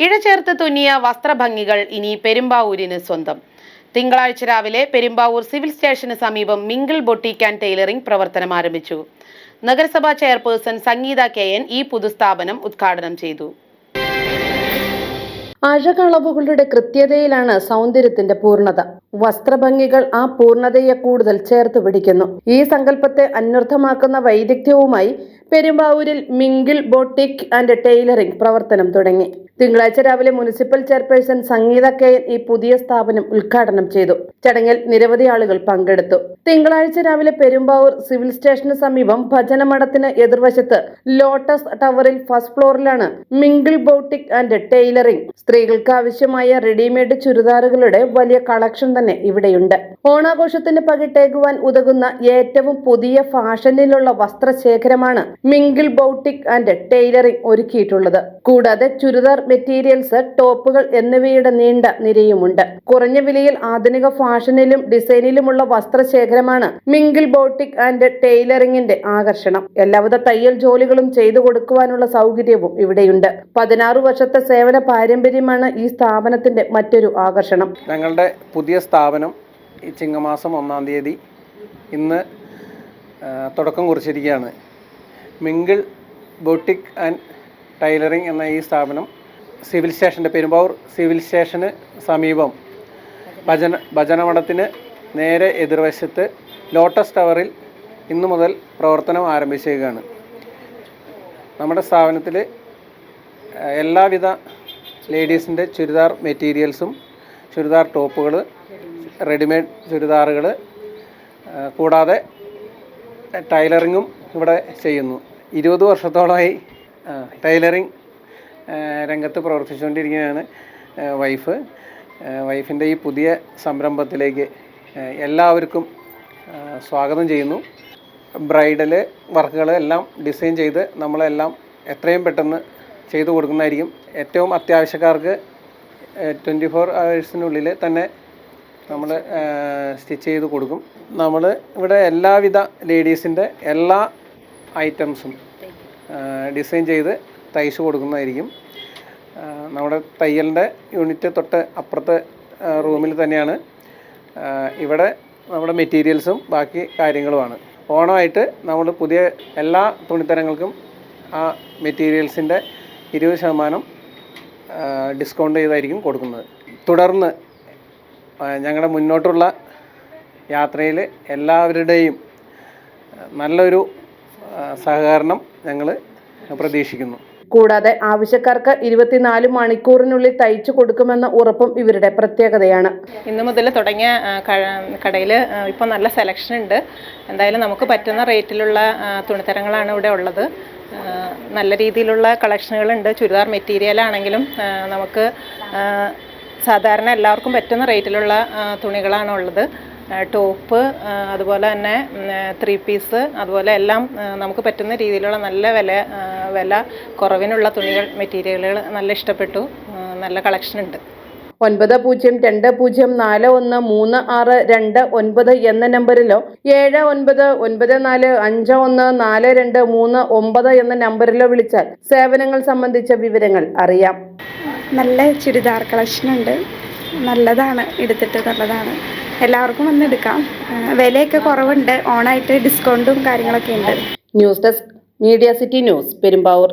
ഇഴചേർത്ത് തുന്നിയ വസ്ത്രഭംഗികൾ ഇനി പെരുമ്പാവൂരിന് സ്വന്തം. തിങ്കളാഴ്ച രാവിലെ പെരുമ്പാവൂർ സിവിൽ സ്റ്റേഷന് സമീപം മിങ്കിൾ ബൊട്ടീക്ക് ആൻഡ് ടൈലറിംഗ് പ്രവർത്തനം ആരംഭിച്ചു. നഗരസഭാ ചെയർപേഴ്സൺ സംഗീത KN ഈ പുതുസ്ഥാപനം ഉദ്ഘാടനം ചെയ്തു. അഴകളവുകളുടെ കൃത്യതയിലാണ് സൗന്ദര്യത്തിന്റെ പൂർണ്ണത. വസ്ത്രഭംഗികൾ ആ പൂർണ്ണതയെ കൂടുതൽ ചേർത്ത് പിടിക്കുന്നു. ഈ സങ്കല്പത്തെ അന്വർത്ഥമാക്കുന്ന വൈദഗ്ധ്യവുമായി പെരുമ്പാവൂരിൽ മിങ്കിൾ ബൊട്ടീക്ക് ആൻഡ് ടൈലറിംഗ് പ്രവർത്തനം തുടങ്ങി. തിങ്കളാഴ്ച രാവിലെ മുനിസിപ്പൽ ചെയർപേഴ്സൺ സംഗീത KN ഈ പുതിയ സ്ഥാപനം ഉദ്ഘാടനം ചെയ്തു. ചടങ്ങിൽ നിരവധി ആളുകൾ പങ്കെടുത്തു. തിങ്കളാഴ്ച രാവിലെ പെരുമ്പാവൂർ സിവിൽ സ്റ്റേഷന് സമീപം ഭജനമഠത്തിന് എതിർവശത്ത് ലോട്ടസ് ടവറിൽ ഫസ്റ്റ് ഫ്ലോറിലാണ് മിങ്കിൾ ബൊട്ടീക്ക് ആൻഡ് ടൈലറിംഗ്. സ്ത്രീകൾക്ക് ആവശ്യമായ റെഡിമെയ്ഡ് ചുരിദാറുകളുടെ വലിയ കളക്ഷൻ തന്നെ ഇവിടെയുണ്ട്. ഓണാഘോഷത്തിന് പകിട്ടേകുവാൻ ഉതകുന്ന ഏറ്റവും പുതിയ ഫാഷനിലുള്ള വസ്ത്രശേഖരമാണ് മിങ്കിൾ ബൊട്ടീക്ക് ആൻഡ് ടൈലറിംഗ് ഒരുക്കിയിട്ടുള്ളത്. കൂടാതെ ചുരിദാർ മെറ്റീരിയൽസ്, ടോപ്പുകൾ എന്നിവയുടെ നീണ്ട നിരയുമുണ്ട്. കുറഞ്ഞ വിലയിൽ ആധുനിക ഫാഷനിലും ഡിസൈനിലുമുള്ള വസ്ത്രശേഖരമാണ് മിങ്കിൾ ബൊട്ടീക്ക് ആൻഡ് ടൈലറിംഗിന്റെ ആകർഷണം. എല്ലാവിധ തയ്യൽ ജോലികളും ചെയ്തു കൊടുക്കുവാനുള്ള സൗകര്യവും ഇവിടെയുണ്ട്. 16 വർഷത്തെ സേവന പാരമ്പര്യമാണ് ഈ സ്ഥാപനത്തിന്റെ മറ്റൊരു ആകർഷണം. ഞങ്ങളുടെ പുതിയ സ്ഥാപനം ഈ ചിങ്ങമാസം 1-ാം തീയതി ഇന്ന് തുടക്കം കുറിച്ചിരിക്കുകയാണ്. മിങ്കിൾ ബൊട്ടീക്ക് ആൻഡ് ടൈലറിംഗ് എന്ന ഈ സ്ഥാപനം സിവിൽ സ്റ്റേഷൻ്റെ പെരുമ്പാവൂർ സിവിൽ സ്റ്റേഷന് സമീപം ഭജനമഠത്തിന് നേരെ എതിർവശത്ത് ലോട്ടസ് ടവറിൽ ഇന്നു മുതൽ പ്രവർത്തനം ആരംഭിച്ചിരിക്കുകയാണ്. നമ്മുടെ സ്ഥാപനത്തിൽ എല്ലാവിധ ലേഡീസിൻ്റെ ചുരിദാർ മെറ്റീരിയൽസും, ചുരിദാർ ടോപ്പുകൾ, റെഡിമെയ്ഡ് ചുരിദാറുകൾ കൂടാതെ ടൈലറിങ്ങും ഇവിടെ ചെയ്യുന്നു. 20 വർഷത്തോളമായി ടൈലറിങ് രംഗത്ത് പ്രവർത്തിച്ചുകൊണ്ടിരിക്കുകയാണ് വൈഫിൻ്റെ ഈ പുതിയ സംരംഭത്തിലേക്ക് എല്ലാവർക്കും സ്വാഗതം ചെയ്യുന്നു. ബ്രൈഡൽ വർക്കുകൾ എല്ലാം ഡിസൈൻ ചെയ്ത് നമ്മളെല്ലാം എത്രയും പെട്ടെന്ന് ചെയ്തു കൊടുക്കുന്നതായിരിക്കും. ഏറ്റവും അത്യാവശ്യക്കാർക്ക് 24 hours തന്നെ നമ്മൾ സ്റ്റിച്ച് ചെയ്ത് കൊടുക്കും. നമ്മൾ ഇവിടെ എല്ലാവിധ ലേഡീസിൻ്റെ എല്ലാ ഐറ്റംസും ഡിസൈൻ ചെയ്ത് തയ്ച്ചു കൊടുക്കുന്നതായിരിക്കും. നമ്മുടെ തയ്യലിൻ്റെ യൂണിറ്റ് തൊട്ട് അപ്പുറത്തെ റൂമിൽ തന്നെയാണ്. ഇവിടെ നമ്മുടെ മെറ്റീരിയൽസും ബാക്കി കാര്യങ്ങളുമാണ്. ഓണമായിട്ട് നമ്മൾ പുതിയ എല്ലാ തുണിത്തരങ്ങൾക്കും ആ മെറ്റീരിയൽസിൻ്റെ 20% ഡിസ്കൗണ്ട് ചെയ്തായിരിക്കും കൊടുക്കുന്നത്. തുടർന്ന് ഞങ്ങളുടെ മുന്നോട്ടുള്ള യാത്രയിൽ എല്ലാവരുടെയും നല്ലൊരു സഹകരണം ഞങ്ങൾ പ്രതീക്ഷിക്കുന്നു. കൂടാതെ ആവശ്യക്കാർക്ക് 24 മണിക്കൂറിനുള്ളിൽ തയ്ച്ചു കൊടുക്കുമെന്ന ഉറപ്പും ഇവരുടെ പ്രത്യേകതയാണ്. ഇന്നു മുതൽ തുടങ്ങിയ കടയിൽ ഇപ്പോൾ നല്ല സെലക്ഷൻ ഉണ്ട്. എന്തായാലും നമുക്ക് പറ്റുന്ന റേറ്റിലുള്ള തുണിത്തരങ്ങളാണ് ഇവിടെ ഉള്ളത്. നല്ല രീതിയിലുള്ള കളക്ഷനുകളുണ്ട്. ചുരിദാർ മെറ്റീരിയലാണെങ്കിലും നമുക്ക് സാധാരണ എല്ലാവർക്കും പറ്റുന്ന റേറ്റിലുള്ള തുണികളാണ് ഉള്ളത്. ടോപ്പ്, അതുപോലെ തന്നെ 3 പീസ്, അതുപോലെ എല്ലാം നമുക്ക് പറ്റുന്ന രീതിയിലുള്ള നല്ല വില കുറവിനുള്ള തുണികൾ, മെറ്റീരിയലുകൾ നല്ല ഇഷ്ടപ്പെട്ടു. നല്ല കളക്ഷൻ ഉണ്ട്. 9020413629 എന്ന നമ്പറിലോ 7994514239 എന്ന നമ്പറിലോ വിളിച്ചാൽ സേവനങ്ങൾ സംബന്ധിച്ച വിവരങ്ങൾ അറിയാം. നല്ല ചുരിദാർ കളക്ഷൻ ഉണ്ട്. നല്ലതാണ്, എടുത്തിട്ടുള്ളതാണ്. എല്ലാവർക്കും വന്നെടുക്കാം. വിലയൊക്കെ കുറവുണ്ട്. ഓണായിട്ട് ഡിസ്കൗണ്ടും കാര്യങ്ങളൊക്കെ ഉണ്ട്. News desk, media city news, Perumbavoor.